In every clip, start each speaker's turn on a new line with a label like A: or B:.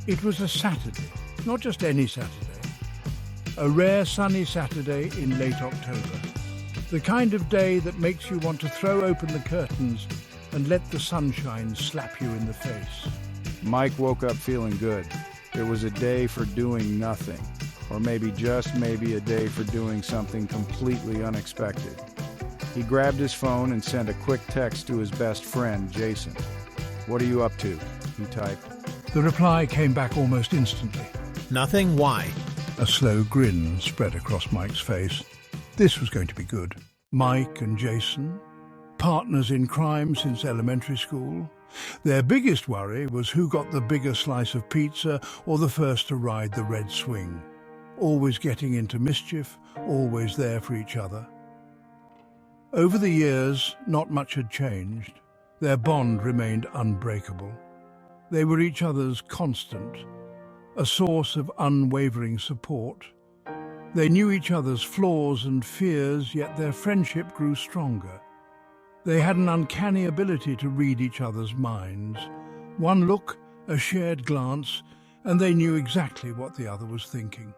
A: It was a Saturday, not just any Saturday. A rare sunny Saturday in late October. The kind of day that makes you want to throw open the curtains and let the sunshine slap you in the face.
B: Mike woke up feeling good. It was a day for doing nothing, or maybe just maybe a day for doing something completely unexpected. He grabbed his phone and sent a quick text to his best friend, Jason. "What are you up to?" he typed.
A: The reply came back almost instantly.
C: Nothing? Why?
A: A slow grin spread across Mike's face. This was going to be good. Mike and Jason, partners in crime since elementary school. Their biggest worry was who got the bigger slice of pizza or the first to ride the red swing. Always getting into mischief, always there for each other. Over the years, not much had changed. Their bond remained unbreakable. They were each other's constant, a source of unwavering support. They knew each other's flaws and fears, yet their friendship grew stronger. They had an uncanny ability to read each other's minds. One look, a shared glance, and they knew exactly what the other was thinking.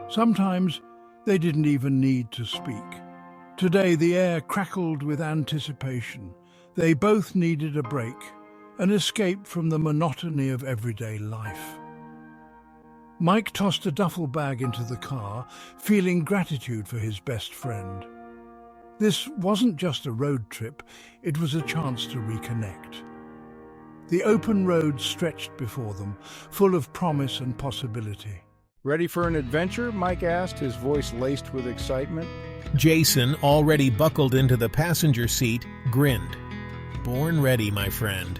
A: Sometimes they didn't even need to speak. Today the air crackled with anticipation. They both needed a break, an escape from the monotony of everyday life. Mike tossed a duffel bag into the car, feeling gratitude for his best friend. This wasn't just a road trip, it was a chance to reconnect. The open road stretched before them, full of promise and possibility.
B: "Ready for an adventure?" Mike asked, his voice laced with excitement.
C: Jason, already buckled into the passenger seat, grinned. Born ready, my friend.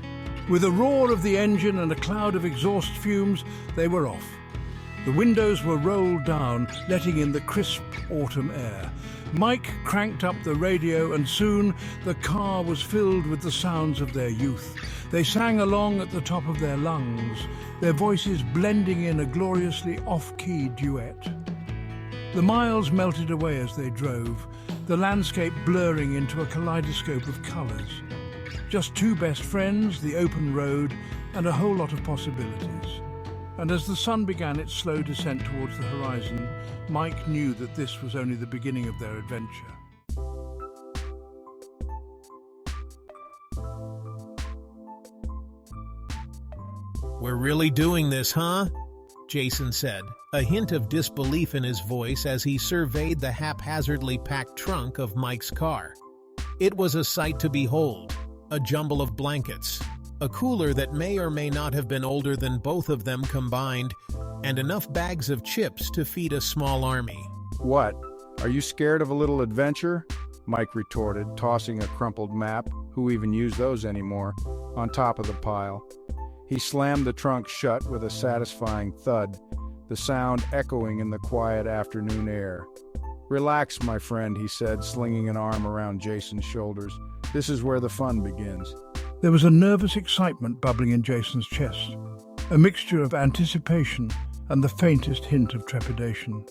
A: With a roar of the engine and a cloud of exhaust fumes, they were off. The windows were rolled down, letting in the crisp autumn air. Mike cranked up the radio, and soon the car was filled with the sounds of their youth. They sang along at the top of their lungs, their voices blending in a gloriously off-key duet. The miles melted away as they drove, the landscape blurring into a kaleidoscope of colours. Just two best friends, the open road, and a whole lot of possibilities. And as the sun began its slow descent towards the horizon, Mike knew that this was only the beginning of their adventure.
C: We're really doing this, huh? Jason said, a hint of disbelief in his voice as he surveyed the haphazardly packed trunk of Mike's car. It was a sight to behold, a jumble of blankets, a cooler that may or may not have been older than both of them combined, and enough bags of chips to feed a small army.
B: "What? Are you scared of a little adventure?" Mike retorted, tossing a crumpled map, who even used those anymore, on top of the pile. He slammed the trunk shut with a satisfying thud, the sound echoing in the quiet afternoon air. "Relax, my friend," he said, slinging an arm around Jason's shoulders. "This is where the fun begins."
A: There was a nervous excitement bubbling in Jason's chest, a mixture of anticipation and the faintest hint of trepidation.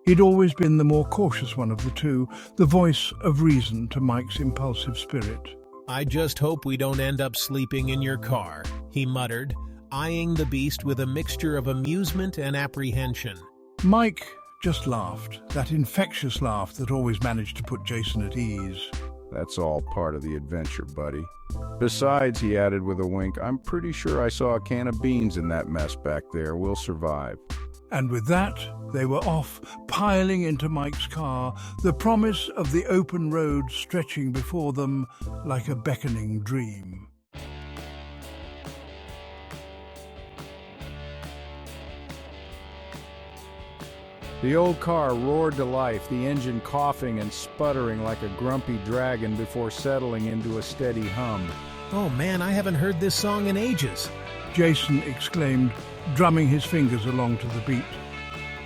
A: He'd always been the more cautious one of the two, the voice of reason to Mike's impulsive spirit.
C: "I just hope we don't end up sleeping in your car," he muttered, eyeing the beast with a mixture of amusement and apprehension.
A: Mike just laughed, that infectious laugh that always managed to put Jason at ease.
B: "That's all part of the adventure, buddy. Besides," he added with a wink, "I'm pretty sure I saw a can of beans in that mess back there. We'll survive."
A: And with that, they were off, piling into Mike's car, the promise of the open road stretching before them like a beckoning dream.
B: The old car roared to life, the engine coughing and sputtering like a grumpy dragon before settling into a steady hum.
C: "Oh man, I haven't heard this song in ages,"
A: Jason exclaimed, drumming his fingers along to the beat.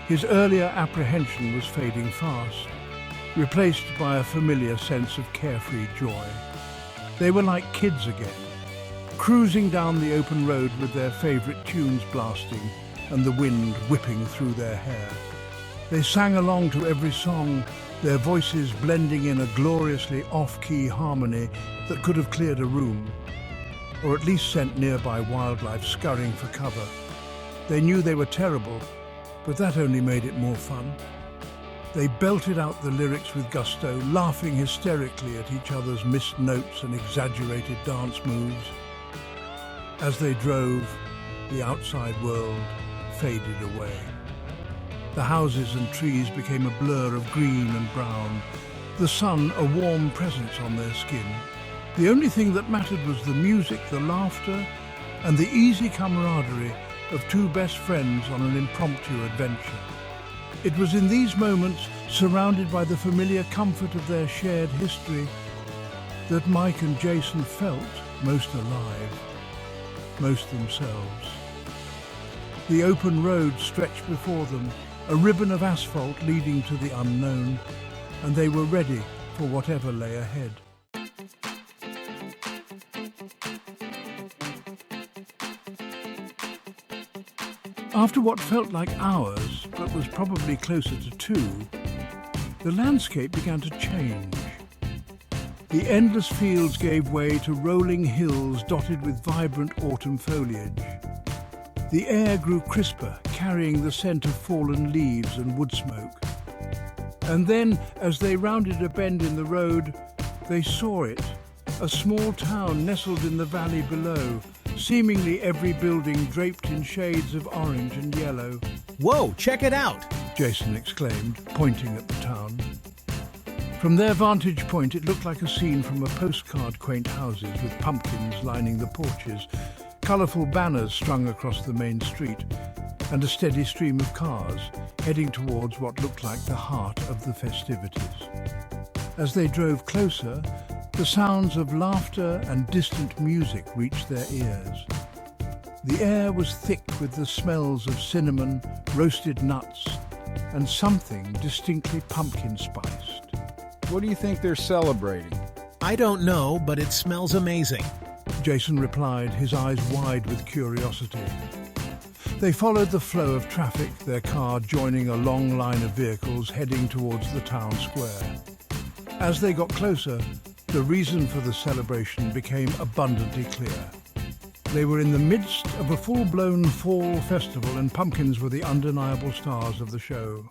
A: His earlier apprehension was fading fast, replaced by a familiar sense of carefree joy. They were like kids again, cruising down the open road with their favorite tunes blasting and the wind whipping through their hair. They sang along to every song, their voices blending in a gloriously off-key harmony that could have cleared a room, or at least sent nearby wildlife scurrying for cover. They knew they were terrible, but that only made it more fun. They belted out the lyrics with gusto, laughing hysterically at each other's missed notes and exaggerated dance moves. As they drove, the outside world faded away. The houses and trees became a blur of green and brown, the sun a warm presence on their skin. The only thing that mattered was the music, the laughter, and the easy camaraderie of two best friends on an impromptu adventure. It was in these moments, surrounded by the familiar comfort of their shared history, that Mike and Jason felt most alive, most themselves. The open road stretched before them, a ribbon of asphalt leading to the unknown, and they were ready for whatever lay ahead. After what felt like hours, but was probably closer to 2, the landscape began to change. The endless fields gave way to rolling hills dotted with vibrant autumn foliage. The air grew crisper, carrying the scent of fallen leaves and wood smoke. And then, as they rounded a bend in the road, they saw it, a small town nestled in the valley below, seemingly every building draped in shades of orange and yellow.
C: Whoa, check it out!
A: Jason exclaimed, pointing at the town. From their vantage point, it looked like a scene from a postcard, quaint houses with pumpkins lining the porches, colourful banners strung across the main street, and a steady stream of cars heading towards what looked like the heart of the festivities. As they drove closer, the sounds of laughter and distant music reached their ears. The air was thick with the smells of cinnamon, roasted nuts, and something distinctly pumpkin-spiced.
B: What do you think they're celebrating?
C: I don't know, but it smells amazing.
A: Jason replied, his eyes wide with curiosity. They followed the flow of traffic, their car joining a long line of vehicles heading towards the town square. As they got closer, the reason for the celebration became abundantly clear. They were in the midst of a full-blown fall festival, and pumpkins were the undeniable stars of the show.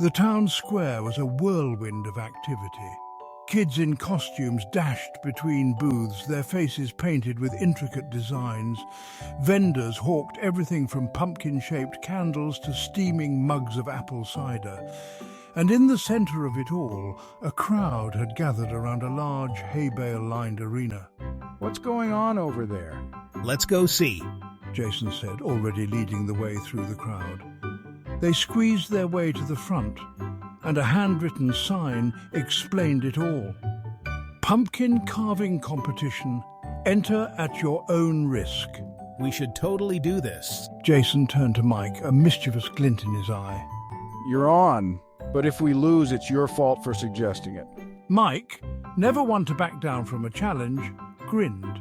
A: The town square was a whirlwind of activity. Kids in costumes dashed between booths, their faces painted with intricate designs. Vendors hawked everything from pumpkin-shaped candles to steaming mugs of apple cider. And in the center of it all, a crowd had gathered around a large hay bale-lined arena.
B: What's going on over there?
C: Let's go see.
A: Jason said, already leading the way through the crowd. They squeezed their way to the front, and a handwritten sign explained it all. Pumpkin carving competition. Enter at your own risk.
C: We should totally do this.
A: Jason turned to Mike, a mischievous glint in his eye.
B: You're on, but if we lose, it's your fault for suggesting it.
A: Mike, never one to back down from a challenge, grinned.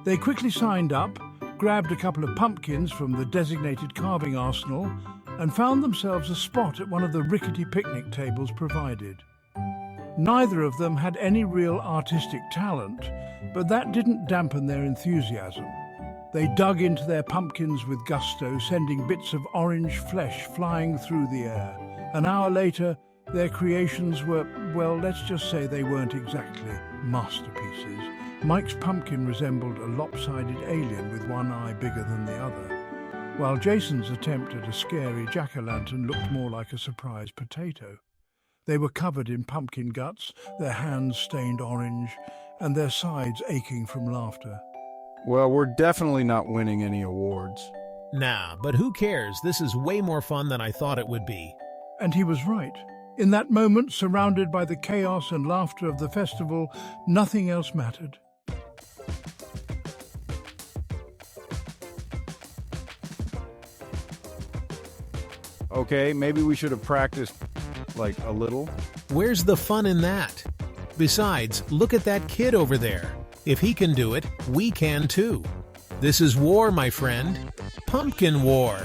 A: They quickly signed up, grabbed a couple of pumpkins from the designated carving arsenal, and found themselves a spot at one of the rickety picnic tables provided. Neither of them had any real artistic talent, but that didn't dampen their enthusiasm. They dug into their pumpkins with gusto, sending bits of orange flesh flying through the air. An hour later, their creations were, well, let's just say they weren't exactly masterpieces. Mike's pumpkin resembled a lopsided alien with one eye bigger than the other, while Jason's attempt at a scary jack-o'-lantern looked more like a surprise potato. They were covered in pumpkin guts, their hands stained orange, and their sides aching from laughter.
B: Well, we're definitely not winning any awards.
C: Nah, but who cares? This is way more fun than I thought it would be.
A: And he was right. In that moment, surrounded by the chaos and laughter of the festival, nothing else mattered.
B: Okay, maybe we should have practiced, like, a little.
C: Where's the fun in that? Besides, look at that kid over there. If he can do it, we can too. This is war, my friend. Pumpkin war.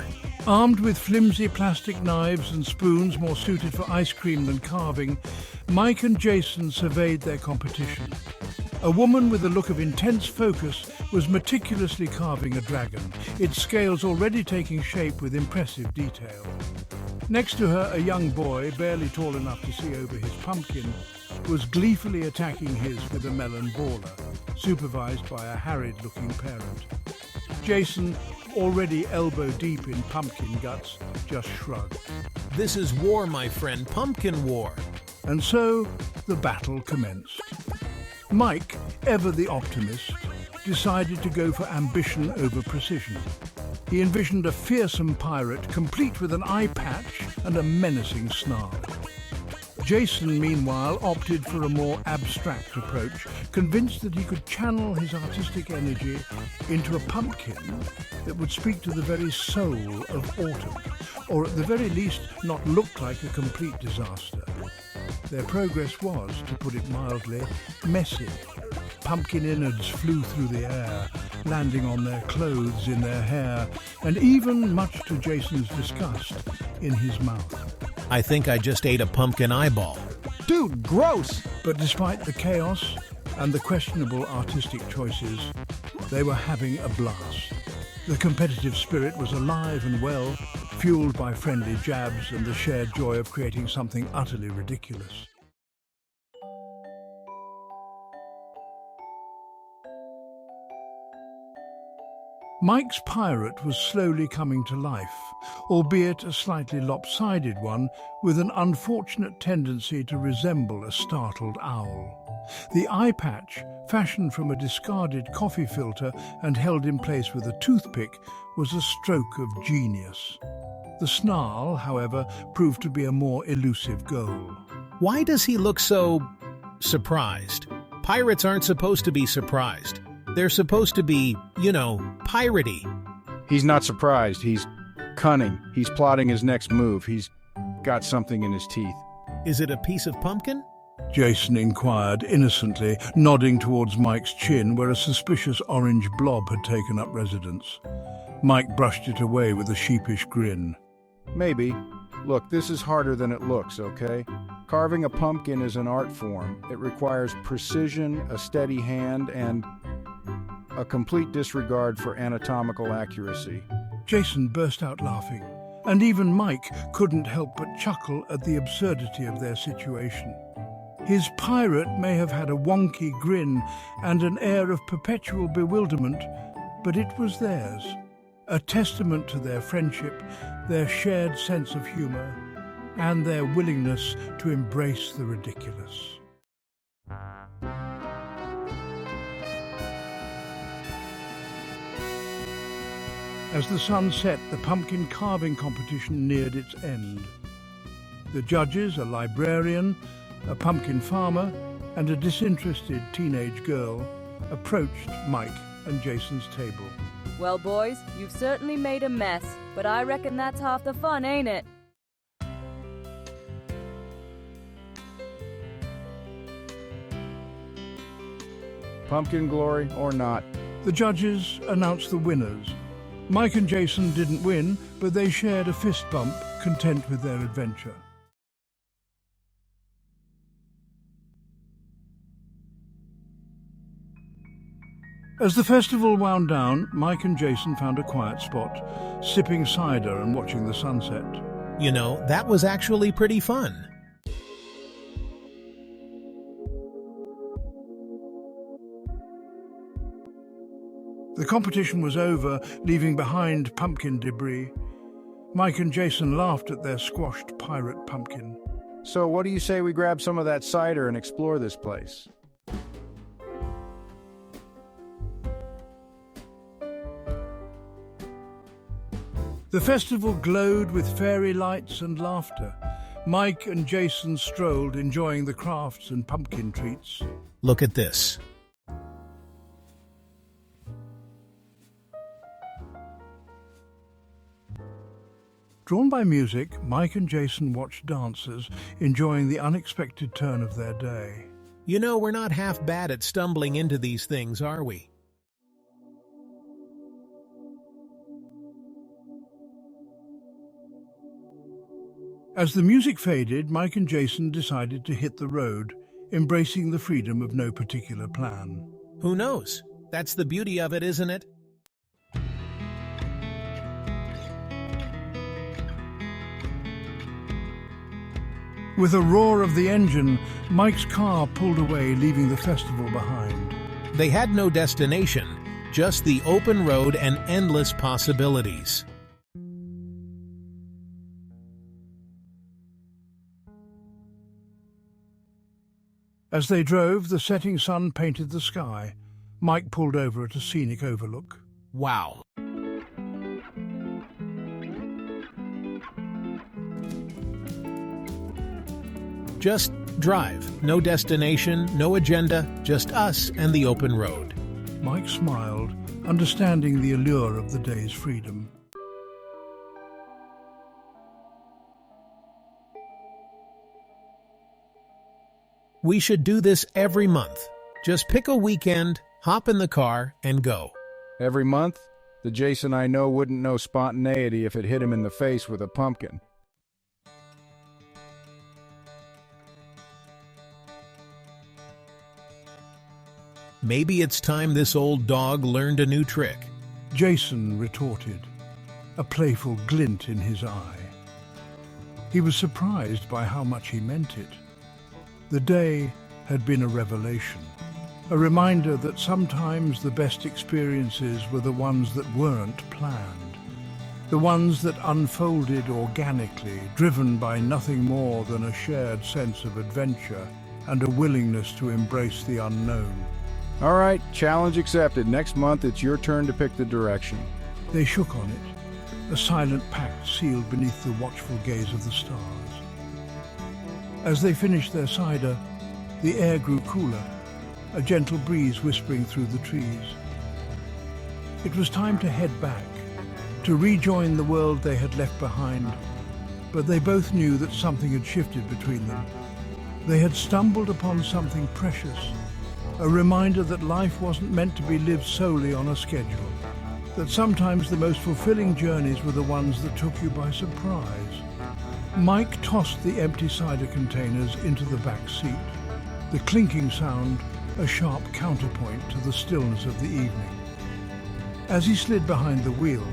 A: Armed with flimsy plastic knives and spoons more suited for ice cream than carving, Mike and Jason surveyed their competition. A woman with a look of intense focus was meticulously carving a dragon, its scales already taking shape with impressive detail. Next to her, a young boy, barely tall enough to see over his pumpkin, was gleefully attacking his with a melon baller, supervised by a harried-looking parent. Jason, already elbow-deep in pumpkin guts, just shrugged.
C: This is war, my friend, pumpkin war.
A: And so, the battle commenced. Mike, ever the optimist, decided to go for ambition over precision. He envisioned a fearsome pirate, complete with an eye patch and a menacing snarl. Jason, meanwhile, opted for a more abstract approach, convinced that he could channel his artistic energy into a pumpkin that would speak to the very soul of autumn, or at the very least not look like a complete disaster. Their progress was, to put it mildly, messy. Pumpkin innards flew through the air, landing on their clothes, in their hair, and even, much to Jason's disgust, in his mouth.
C: I think I just ate a pumpkin eyeball.
B: Dude, gross!
A: But despite the chaos and the questionable artistic choices, they were having a blast. The competitive spirit was alive and well, fueled by friendly jabs and the shared joy of creating something utterly ridiculous. Mike's pirate was slowly coming to life, albeit a slightly lopsided one with an unfortunate tendency to resemble a startled owl. The eye patch, fashioned from a discarded coffee filter and held in place with a toothpick, was a stroke of genius. The snarl, however, proved to be a more elusive goal.
C: Why does he look so surprised? Pirates aren't supposed to be surprised. They're supposed to be, piratey.
B: He's not surprised. He's cunning. He's plotting his next move. He's got something in his teeth.
C: Is it a piece of pumpkin?
A: Jason inquired innocently, nodding towards Mike's chin where a suspicious orange blob had taken up residence. Mike brushed it away with a sheepish grin.
B: Maybe. Look, this is harder than it looks, okay? Carving a pumpkin is an art form. It requires precision, a steady hand, and a complete disregard for anatomical accuracy.
A: Jason burst out laughing, and even Mike couldn't help but chuckle at the absurdity of their situation. His pirate may have had a wonky grin and an air of perpetual bewilderment, but it was theirs, a testament to their friendship, their shared sense of humor, and their willingness to embrace the ridiculous. As the sun set, the pumpkin carving competition neared its end. The judges, a librarian, a pumpkin farmer, and a disinterested teenage girl, approached Mike and Jason's table.
D: Well, boys, you've certainly made a mess, but I reckon that's half the fun, ain't it?
B: Pumpkin glory or not.
A: The judges announced the winners. Mike and Jason didn't win, but they shared a fist bump, content with their adventure. As the festival wound down, Mike and Jason found a quiet spot, sipping cider and watching the sunset.
C: That was actually pretty fun.
A: The competition was over, leaving behind pumpkin debris. Mike and Jason laughed at their squashed pirate pumpkin.
B: So what do you say we grab some of that cider and explore this place?
A: The festival glowed with fairy lights and laughter. Mike and Jason strolled, enjoying the crafts and pumpkin treats.
C: Look at this.
A: Drawn by music, Mike and Jason watched dancers, enjoying the unexpected turn of their day.
C: We're not half bad at stumbling into these things, are we?
A: As the music faded, Mike and Jason decided to hit the road, embracing the freedom of no particular plan.
C: Who knows? That's the beauty of it, isn't it?
A: With a roar of the engine, Mike's car pulled away, leaving the festival behind.
C: They had no destination, just the open road and endless possibilities.
A: As they drove, the setting sun painted the sky. Mike pulled over at a scenic overlook.
C: Wow. Just drive. No destination, no agenda, just us and the open road.
A: Mike smiled, understanding the allure of the day's freedom.
C: We should do this every month. Just pick a weekend, hop in the car, and go.
B: Every month, the Jason I know wouldn't know spontaneity if it hit him in the face with a pumpkin.
C: Maybe it's time this old dog learned a new trick.
A: Jason retorted, a playful glint in his eye. He was surprised by how much he meant it. The day had been a revelation, a reminder that sometimes the best experiences were the ones that weren't planned, the ones that unfolded organically, driven by nothing more than a shared sense of adventure and a willingness to embrace the unknown.
B: All right, challenge accepted. Next month, it's your turn to pick the direction.
A: They shook on it, a silent pact sealed beneath the watchful gaze of the stars. As they finished their cider, the air grew cooler, a gentle breeze whispering through the trees. It was time to head back, to rejoin the world they had left behind, but they both knew that something had shifted between them. They had stumbled upon something precious, a reminder that life wasn't meant to be lived solely on a schedule, that sometimes the most fulfilling journeys were the ones that took you by surprise. Mike tossed the empty cider containers into the back seat, the clinking sound a sharp counterpoint to the stillness of the evening. As he slid behind the wheel,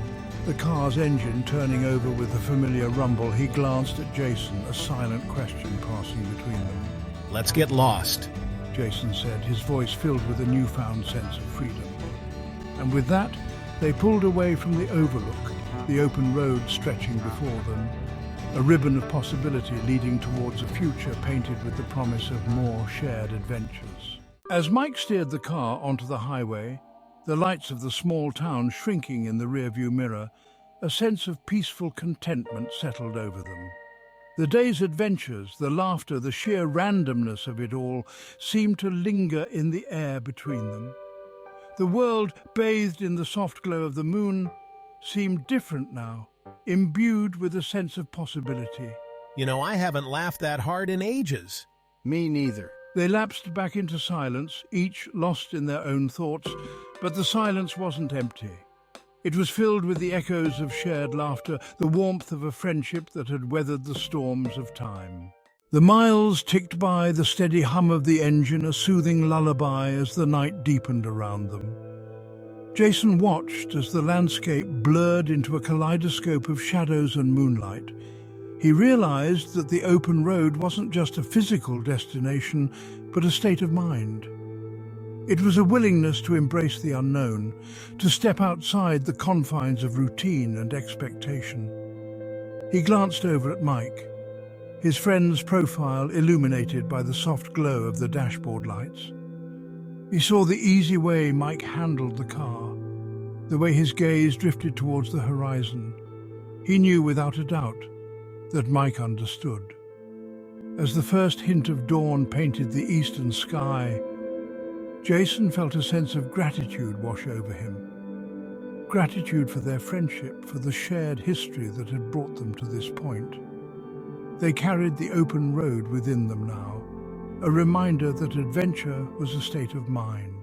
A: the car's engine turning over with a familiar rumble, he glanced at Jason, a silent question passing between them.
C: Let's get lost,
A: Jason said, his voice filled with a newfound sense of freedom. And with that, they pulled away from the overlook, the open road stretching before them, a ribbon of possibility leading towards a future painted with the promise of more shared adventures. As Mike steered the car onto the highway, the lights of the small town shrinking in the rearview mirror, a sense of peaceful contentment settled over them. The day's adventures, the laughter, the sheer randomness of it all seemed to linger in the air between them. The world, bathed in the soft glow of the moon, seemed different now, imbued with a sense of possibility.
C: You know, I haven't laughed that hard in ages.
B: Me neither.
A: They lapsed back into silence, each lost in their own thoughts, but the silence wasn't empty. It was filled with the echoes of shared laughter, the warmth of a friendship that had weathered the storms of time. The miles ticked by, the steady hum of the engine, a soothing lullaby as the night deepened around them. Jason watched as the landscape blurred into a kaleidoscope of shadows and moonlight. He realized that the open road wasn't just a physical destination, but a state of mind. It was a willingness to embrace the unknown, to step outside the confines of routine and expectation. He glanced over at Mike, his friend's profile illuminated by the soft glow of the dashboard lights. He saw the easy way Mike handled the car, the way his gaze drifted towards the horizon. He knew without a doubt that Mike understood. As the first hint of dawn painted the eastern sky, Jason felt a sense of gratitude wash over him. Gratitude for their friendship, for the shared history that had brought them to this point. They carried the open road within them now, a reminder that adventure was a state of mind.